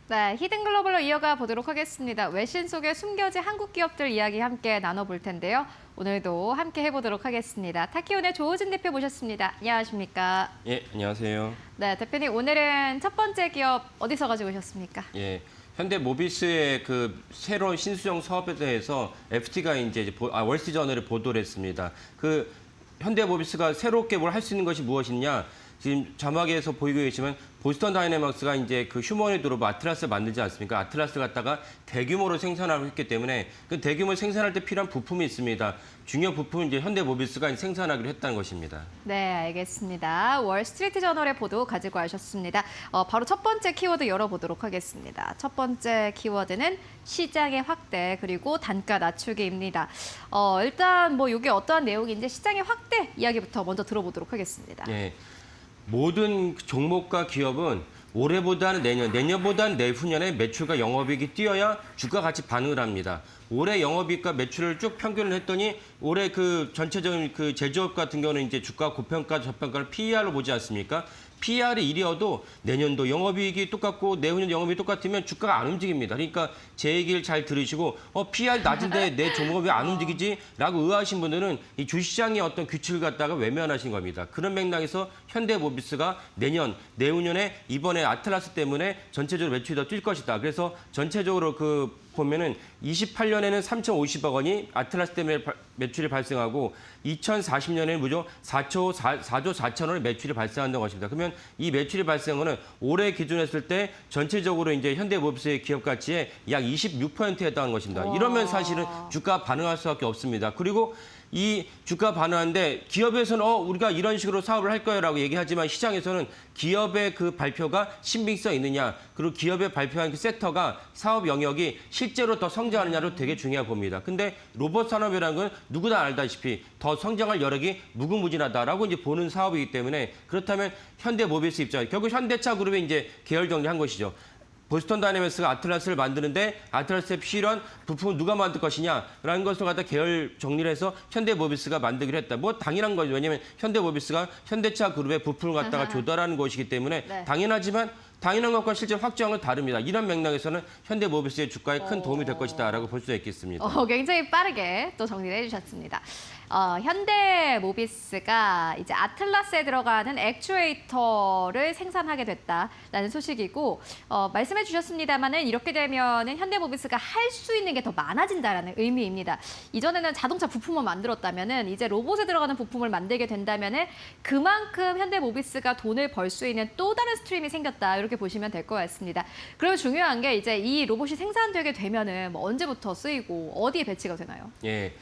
네, 히든글로벌로 이어가 보도록 하겠습니다. 외신 속에 숨겨진 한국 기업들 이야기 함께 나눠볼 텐데요. 오늘도 함께 해보도록 하겠습니다. 타키온의 조우진 대표 모셨습니다. 안녕하십니까? 예, 안녕하세요. 네, 대표님 오늘은 첫 번째 기업 어디서 가지고 오셨습니까? 예, 현대모비스의 그 새로운 신수정 사업에 대해서 FT가 이제 월스트리트저널에 보도를 했습니다. 그 현대모비스가 새롭게 뭘 할 수 있는 것이 무엇이냐? 지금 자막에서 보이고 계시면 보스턴 다이내믹스가 이제 그 휴머니드로 아틀라스를 만들지 않습니까? 아틀라스를 갖다가 대규모로 생산하고 했기 때문에 그 대규모 생산할 때 필요한 부품이 있습니다. 중요 부품은 이제 현대모비스가 생산하기로 했다는 것입니다. 네, 알겠습니다. 월스트리트 저널의 보도 가지고 오셨습니다. 바로 첫 번째 키워드 열어보도록 하겠습니다. 첫 번째 키워드는 시장의 확대 그리고 단가 낮추기입니다. 일단 뭐 이게 어떠한 내용인지 시장의 확대 이야기부터 먼저 들어보도록 하겠습니다. 예. 모든 종목과 기업은 올해보다는 내년, 내년보다는 내후년에 매출과 영업이익이 뛰어야 주가 같이 반응을 합니다. 올해 영업이익과 매출을 쭉 평균을 했더니 올해 그 전체적인 그 제조업 같은 경우는 이제 주가 고평가, 저평가를 PER로 보지 않습니까? PER이 1이어도 내년도 영업이익이 똑같고 내후년 영업이익이 똑같으면 주가가 안 움직입니다. 그러니까 제 얘기를 잘 들으시고 PER 낮은데 내 종목이 왜 안 움직이지? 라고 의아하신 분들은 이 주시장의 어떤 규칙을 갖다가 외면하신 겁니다. 그런 맥락에서 현대모비스가 내년, 내후년에 이번에 아틀라스 때문에 전체적으로 매출이 더 뛸 것이다. 그래서 전체적으로 보면은 28년에는 3,050억 원이 아틀라스 때문에 매출이 발생하고 2040년에는 무려 4조 4천 원의 매출이 발생한다는 것입니다. 그러면 이 매출이 발생하는 올해 기준으로 했을 때 전체적으로 이제 현대모비스의 기업 가치의 약 26%에 해당하는 것입니다. 이러면 사실은 주가 반응할 수밖에 없습니다. 그리고 이 주가 반응하는데 기업에서는 우리가 이런 식으로 사업을 할 거야라고 얘기하지만 시장에서는 기업의 그 발표가 신빙성 있느냐 그리고 기업의 발표한 그 섹터가 사업 영역이 실제로 더 성장하느냐로 되게 중요하게 봅니다. 근데 로봇 산업이라는 건 누구나 알다시피 더 성장할 여력이 무궁무진하다라고 이제 보는 사업이기 때문에 그렇다면 현대모비스 입장에 결국 현대차 그룹의 이제 계열 정리한 것이죠. 보스턴 다이내믹스가 아틀라스를 만드는데 아틀라스에 필요한 부품을 누가 만들 것이냐라는 것을 갖다 계열 정리를 해서 현대모비스가 만들기로 했다. 뭐 당연한 거죠. 왜냐하면 현대모비스가 현대차 그룹의 부품을 갖다가 조달하는 것이기 때문에 네. 당연하지만 당연한 것과 실제 확정은 다릅니다. 이런 맥락에서는 현대모비스의 주가에 큰 도움이 될 것이다라고 볼 수 있겠습니다. 굉장히 빠르게 또 정리를 해주셨습니다. 현대모비스가 이제 아틀라스에 들어가는 액추에이터를 생산하게 됐다라는 소식이고 말씀해 주셨습니다만은 이렇게 되면은 현대모비스가 할 수 있는 게 더 많아진다라는 의미입니다. 이전에는 자동차 부품을 만들었다면은 이제 로봇에 들어가는 부품을 만들게 된다면은 그만큼 현대모비스가 돈을 벌 수 있는 또 다른 스트림이 생겼다 이렇게 보시면 될 것 같습니다. 그리고 중요한 게 이제 이 로봇이 생산되게 되면은 뭐 언제부터 쓰이고 어디에 배치가 되나요? 예.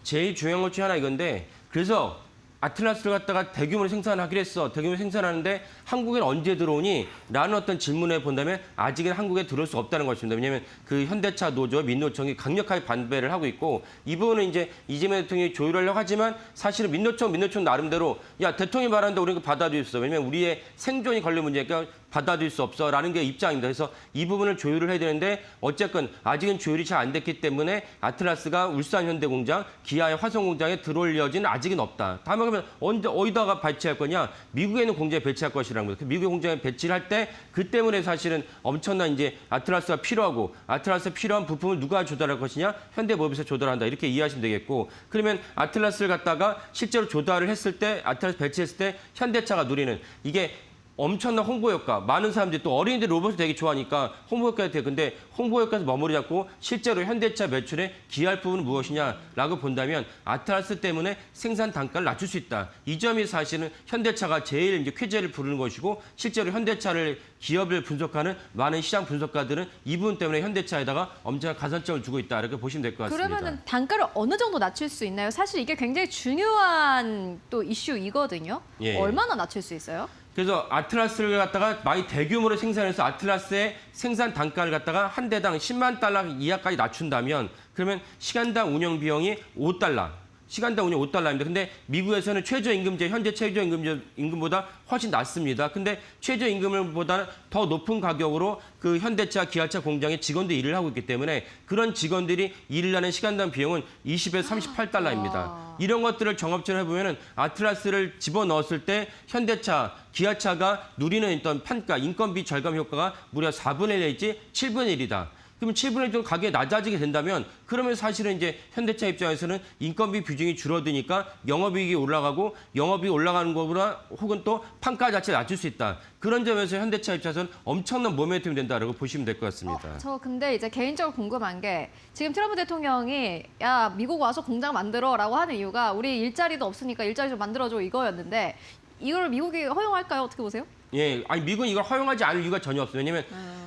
제일 중요한 것 중에 하나 이건데 그래서 아틀라스를 갖다가 대규모로 생산하기로 했어. 대규모로 생산하는데 한국에는 언제 들어오니? 라는 어떤 질문에 본다면 아직은 한국에 들어올 수 없다는 것입니다. 왜냐하면 그 현대차 노조, 민노총이 강력하게 반대를 하고 있고 이 부분은 이제 이재명 대통령이 조율하려고 하지만 사실은 민노총 나름대로 야 대통령이 말하는데 우리는 받아들일 수 없어. 왜냐하면 우리의 생존이 걸린 문제니까 받아들일 수 없어라는 게 입장입니다. 그래서 이 부분을 조율을 해야 되는데 어쨌건 아직은 조율이 잘 안 됐기 때문에 아틀라스가 울산 현대공장, 기아의 화성공장에 들어올 여지는 아직은 없다. 다만 그러면 어디다가 배치할 거냐? 미국에 있는 공장에 배치할 것이라는 거죠. 그 미국의 공장에 배치를 할 때 그 때문에 사실은 엄청난 이제 아틀라스가 필요하고 아틀라스에 필요한 부품을 누가 조달할 것이냐? 현대모비스가 조달한다. 이렇게 이해하시면 되겠고 그러면 아틀라스를 갖다가 실제로 조달을 했을 때 아틀라스 배치했을 때 현대차가 누리는 이게 엄청난 홍보 효과. 많은 사람들이 또 어린이들 로봇을 되게 좋아하니까 홍보 효과가 돼요. 근데 홍보 효과에서 머무르지 않고 실제로 현대차 매출에 기여할 부분은 무엇이냐라고 본다면 아틀라스 때문에 생산 단가를 낮출 수 있다. 이 점이 사실은 현대차가 제일 이제 쾌재를 부르는 것이고 실제로 현대차를 기업을 분석하는 많은 시장 분석가들은 이 부분 때문에 현대차에다가 엄청난 가산점을 주고 있다. 이렇게 보시면 될 것 같습니다. 그러면은 단가를 어느 정도 낮출 수 있나요? 사실 이게 굉장히 중요한 또 이슈이거든요. 예. 얼마나 낮출 수 있어요? 그래서 아틀라스를 갖다가 많이 대규모로 생산해서 아틀라스의 생산 단가를 갖다가 한 대당 10만 달러 이하까지 낮춘다면 그러면 시간당 운영 비용이 $5. 시간당 운영 5달러입니다. 근데 미국에서는 최저임금제, 현재 최저임금보다 훨씬 낮습니다. 근데 최저임금보다는 더 높은 가격으로 그 현대차, 기아차 공장의 직원들이 일을 하고 있기 때문에 그런 직원들이 일을 하는 시간당 비용은 20에서 38달러입니다. 이런 것들을 종합적으로 해보면 아틀라스를 집어넣었을 때 현대차, 기아차가 누리는 어떤 판가, 인건비 절감 효과가 무려 4분의 1 내지 7분의 1이다. 그러면 7분의 1 정도 가격이 낮아지게 된다면 그러면 사실은 이제 현대차 입장에서는 인건비 비중이 줄어드니까 영업이익이 올라가고 영업이익이 올라가는 거보다 혹은 또 판가 자체를 낮출 수 있다. 그런 점에서 현대차 입장에서는 엄청난 모멘텀이 된다라고 보시면 될 것 같습니다. 저 근데 이제 개인적으로 궁금한 게 지금 트럼프 대통령이 야 미국 와서 공장 만들어라고 하는 이유가 우리 일자리도 없으니까 일자리 좀 만들어줘 이거였는데 이걸 미국이 허용할까요? 어떻게 보세요? 예, 아니 미국은 이걸 허용하지 않을 이유가 전혀 없어요. 왜냐하면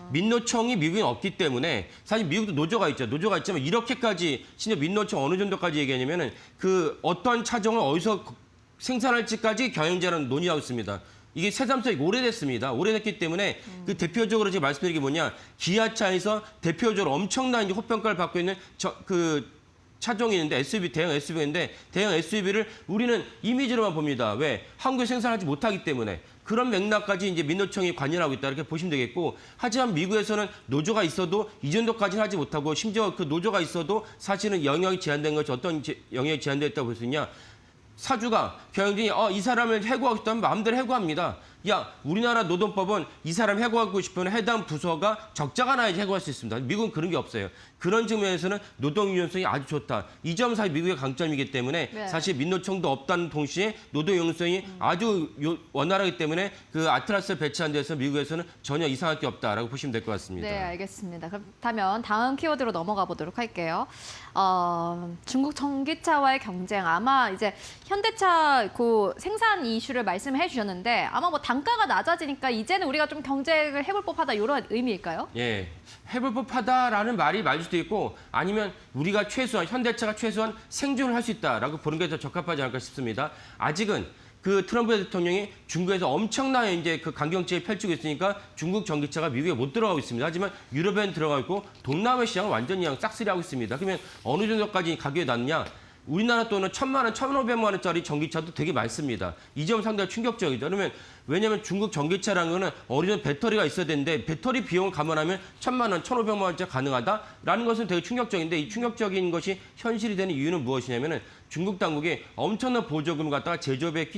민노총이 미국에 없기 때문에 사실 미국도 노조가 있죠. 노조가 있지만 이렇게까지 진짜 민노총 어느 정도까지 얘기하냐면은 그 어떤 차종을 어디서 생산할지까지 경영자랑 논의하고 있습니다. 이게 새삼스럽게 오래됐습니다. 오래됐기 때문에 그 대표적으로 제가 말씀드린 게 뭐냐, 기아차에서 대표적으로 엄청난 이제 호평가를 받고 있는 차종이 있는데 SUV, 대형 SUV인데 대형 SUV를 우리는 이미지로만 봅니다. 왜? 한국에 생산하지 못하기 때문에. 그런 맥락까지 이제 민노총이 관여하고 있다 이렇게 보시면 되겠고, 하지만 미국에서는 노조가 있어도 이 정도까지는 하지 못하고 심지어 그 노조가 있어도 사실은 영역이 제한된 것이 어떤 영역이 제한됐다고 볼 수 있냐? 사주가 경영진이 이 사람을 해고하고 싶다면 마음대로 해고합니다. 야, 우리나라 노동법은 이 사람 해고하고 싶으면 해당 부서가 적자가 나야지 해고할 수 있습니다. 미국은 그런 게 없어요. 그런 측면에서는 노동 유연성이 아주 좋다. 이 점 사실 미국의 강점이기 때문에 네. 사실 민노총도 없다는 동시에 노동 유연성이 아주 원활하기 때문에 그 아틀라스를 배치한 데서 미국에서는 전혀 이상할 게 없다라고 보시면 될 것 같습니다. 네, 알겠습니다. 그렇다면 다음 키워드로 넘어가 보도록 할게요. 중국 전기차와의 경쟁, 아마 이제 현대차 그 생산 이슈를 말씀해 주셨는데 아마 뭐 단가가 낮아지니까 이제는 우리가 좀 경쟁을 해볼 법하다 이런 의미일까요? 예, 해볼 법하다라는 말이 맞을 수도 있고 아니면 우리가 최소한 현대차가 최소한 생존을 할 수 있다라고 보는 게 더 적합하지 않을까 싶습니다. 아직은 그 트럼프 대통령이 중국에서 엄청난 이제 그 강경책을 펼치고 있으니까 중국 전기차가 미국에 못 들어가고 있습니다. 하지만 유럽에는 들어가 있고 동남아 시장은 완전히 그냥 싹쓸이하고 있습니다. 그러면 어느 정도까지 가격이 낮냐? 우리나라 돈은 1,000만 원, 1,500만 원짜리 전기차도 되게 많습니다. 이 점 상당히 충격적이죠. 그러면 왜냐하면 중국 전기차라는 거는 어느 정도 배터리가 있어야 되는데 배터리 비용을 감안하면 1,000만 원, 1,500만 원짜리 가능하다라는 것은 되게 충격적인데 이 충격적인 것이 현실이 되는 이유는 무엇이냐면은 중국 당국이 엄청난 보조금을 갖다가 제조업에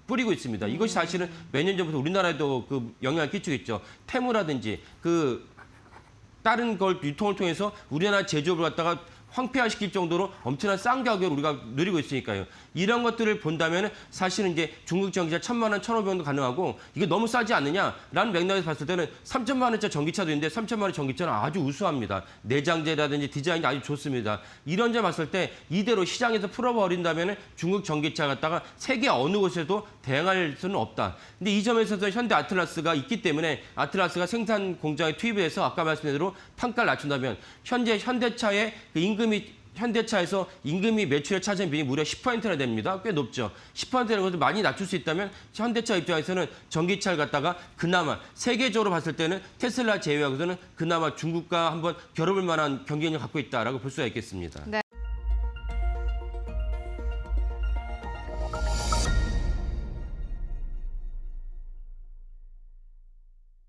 뿌리고 있습니다. 이것이 사실은 몇 년 전부터 우리나라에도 그 영향을 끼치고 있죠. 테무라든지 그 다른 걸 유통을 통해서 우리나라 제조업을 갖다가 황폐화시킬 정도로 엄청난 싼 가격을 우리가 누리고 있으니까요. 이런 것들을 본다면 사실은 이제 중국 전기차 1,000만 원, 1,500원도 가능하고 이게 너무 싸지 않느냐라는 맥락에서 봤을 때는 3,000만 원짜리 전기차도 있는데 3,000만 원 전기차는 아주 우수합니다. 내장재라든지 디자인이 아주 좋습니다. 이런 점 봤을 때 이대로 시장에서 풀어버린다면 중국 전기차 갖다가 세계 어느 곳에도 대응할 수는 없다. 근데 이 점에서도 현대 아틀라스가 있기 때문에 아틀라스가 생산 공장에 투입해서 아까 말씀드린 대로 판가를 낮춘다면 현재 현대차의 그 현대차에서 임금이 매출에 차지하는 비율이 무려 10%나 됩니다. 꽤 높죠. 10%라는 것을 많이 낮출 수 있다면 현대차 입장에서는 전기차를 갖다가 그나마 세계적으로 봤을 때는 테슬라 제외하고서는 그나마 중국과 한번 겨뤄볼 만한 경쟁력을 갖고 있다라고 볼 수가 있겠습니다. 네.